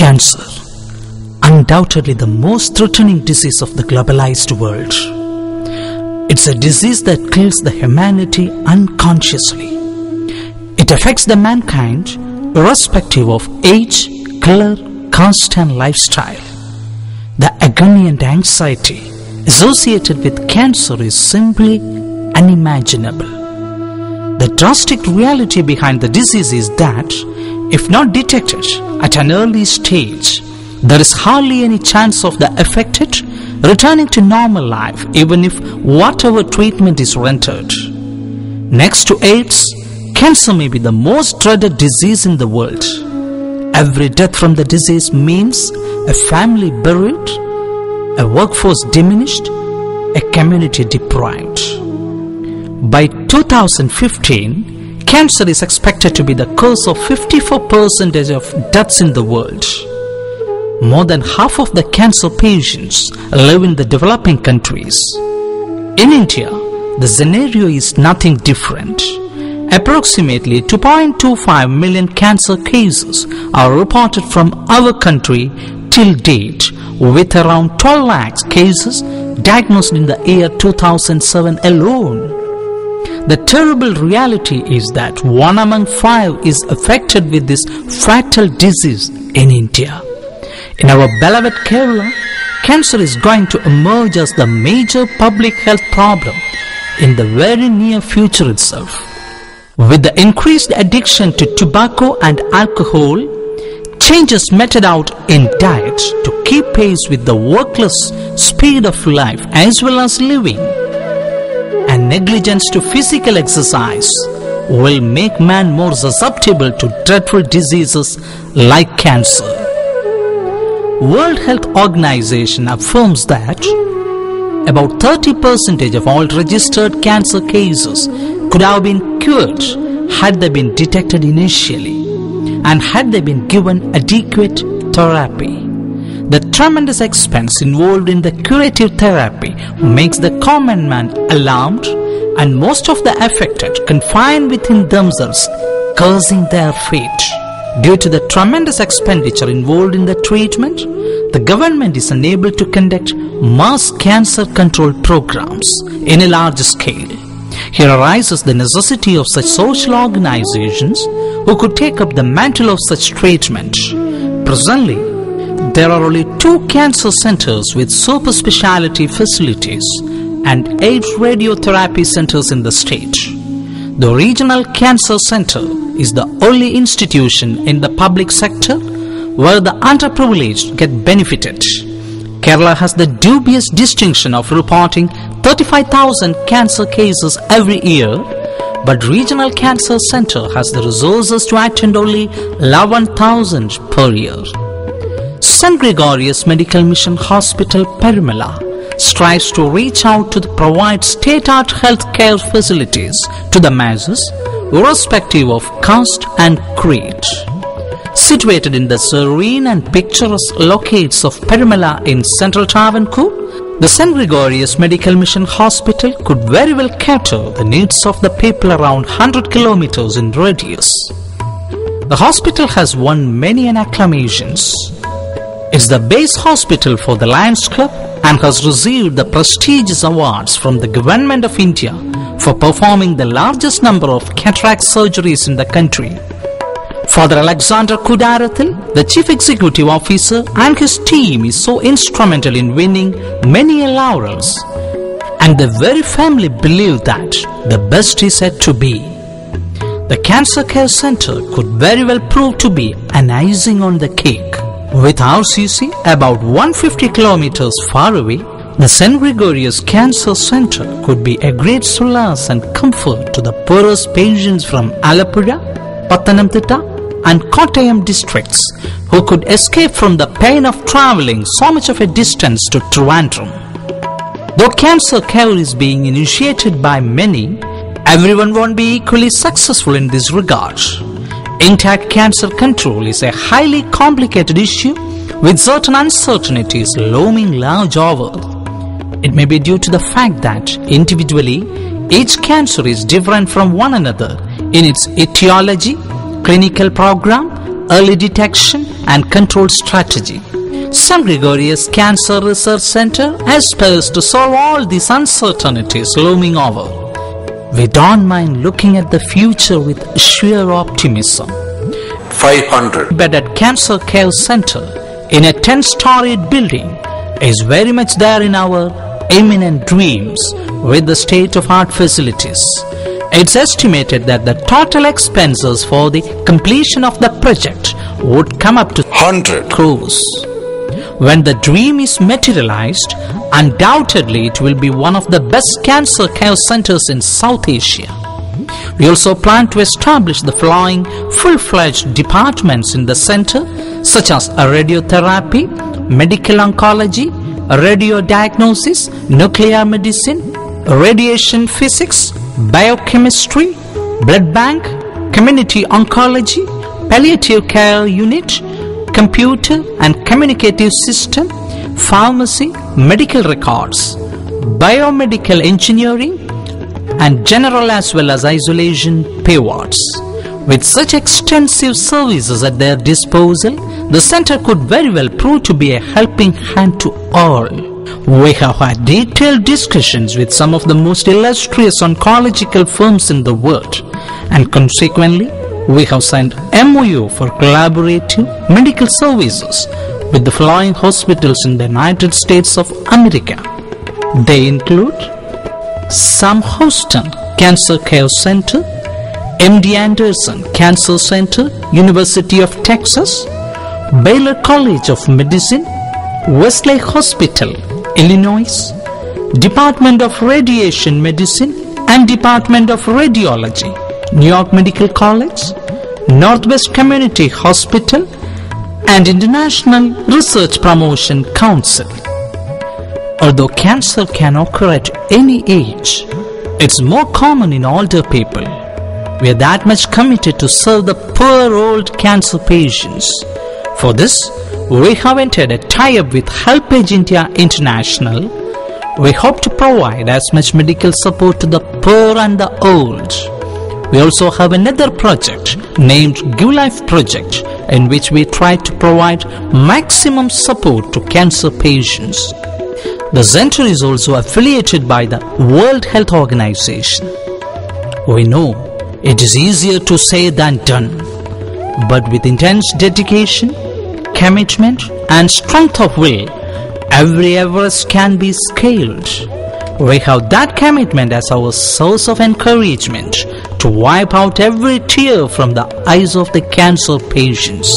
Cancer, undoubtedly the most threatening disease of the globalized world. It's a disease that kills the humanity unconsciously. It affects the mankind irrespective of age, color, caste and lifestyle. The agony and anxiety associated with cancer is simply unimaginable. The drastic reality behind the disease is that if not detected at an early stage, there is hardly any chance of the affected returning to normal life even if whatever treatment is rendered. Next to AIDS, cancer may be the most dreaded disease in the world. Every death from the disease means a family buried, a workforce diminished, a community deprived. By 2015, cancer is expected to be the cause of 54% of deaths in the world. More than half of the cancer patients live in the developing countries. In India, the scenario is nothing different. Approximately 2.25 million cancer cases are reported from our country till date, with around 12 lakh cases diagnosed in the year 2007 alone. The terrible reality is that 1 among 5 is affected with this fatal disease in India. In our beloved Kerala, cancer is going to emerge as the major public health problem in the very near future itself. With the increased addiction to tobacco and alcohol, changes meted out in diet to keep pace with the workless speed of life as well as living, and negligence to physical exercise will make man more susceptible to dreadful diseases like cancer. World Health Organization affirms that about 30% of all registered cancer cases could have been cured had they been detected initially and had they been given adequate therapy. The tremendous expense involved in the curative therapy makes the common man alarmed, and most of the affected confined within themselves, cursing their fate. Due to the tremendous expenditure involved in the treatment, the government is unable to conduct mass cancer control programs in a large scale. Here arises the necessity of such social organizations who could take up the mantle of such treatment. Presently, there are only 2 cancer centers with super specialty facilities and 8 radiotherapy centers in the state. The Regional Cancer Center is the only institution in the public sector where the underprivileged get benefited. Kerala has the dubious distinction of reporting 35,000 cancer cases every year, but Regional Cancer Center has the resources to attend only 11,000 per year. St. Gregorios Medical Mission Hospital, Perimala, strives to reach out to provide state-art healthcare facilities to the masses, irrespective of caste and creed. Situated in the serene and picturesque locates of Perimala in central Travancore, the St. Gregorios Medical Mission Hospital could very well cater the needs of the people around 100 kilometers in radius. The hospital has won many acclamations. It's the base hospital for the Lions Club and has received the prestigious awards from the Government of India for performing the largest number of cataract surgeries in the country. Father Alexander Kudarathil, the Chief Executive Officer, and his team is so instrumental in winning many laurels, and the very family believe that the best is yet to be. The Cancer Care Center could very well prove to be an icing on the cake. With RCC about 150 kilometers far away, the St. Gregorios Cancer Center could be a great solace and comfort to the poorest patients from Alappuzha, Pathanamthitta and Kottayam districts who could escape from the pain of travelling so much of a distance to Trivandrum. Though cancer care is being initiated by many, everyone won't be equally successful in this regard. Intact cancer control is a highly complicated issue with certain uncertainties looming large over. It may be due to the fact that individually each cancer is different from one another in its etiology, clinical program, early detection and control strategy. St. Gregorios Cancer Research Center aspires to solve all these uncertainties looming over. We don't mind looking at the future with sheer optimism. 500 Bedded Cancer Care Center in a 10-storied building is very much there in our imminent dreams with the state-of-art facilities. It's estimated that the total expenses for the completion of the project would come up to 100 crores. When the dream is materialized, undoubtedly it will be one of the best cancer care centers in South Asia. We also plan to establish the following full-fledged departments in the center, such as radiotherapy, medical oncology, radiodiagnosis, nuclear medicine, radiation physics, biochemistry, blood bank, community oncology, palliative care unit, computer and communicative system, pharmacy, medical records, biomedical engineering, and general as well as isolation pivots. With such extensive services at their disposal, the center could very well prove to be a helping hand to all. We have had detailed discussions with some of the most illustrious oncological firms in the world, and consequently, we have signed MOU for collaborative medical services with the following hospitals in the United States of America. They include Sam Houston Cancer Care Center, MD Anderson Cancer Center, University of Texas, Baylor College of Medicine, Westlake Hospital, Illinois, Department of Radiation Medicine and Department of Radiology, New York Medical College, Northwest Community Hospital, and International Research Promotion Council. Although cancer can occur at any age, it's more common in older people. We are that much committed to serve the poor old cancer patients. For this, we have entered a tie-up with HelpAge India International. We hope to provide as much medical support to the poor and the old. We also have another project named Give Life Project, in which we try to provide maximum support to cancer patients. The center is also affiliated by the World Health Organization. We know it is easier to say than done, but with intense dedication, commitment and strength of will, every Everest can be scaled. We have that commitment as our source of encouragement to wipe out every tear from the eyes of the cancer patients.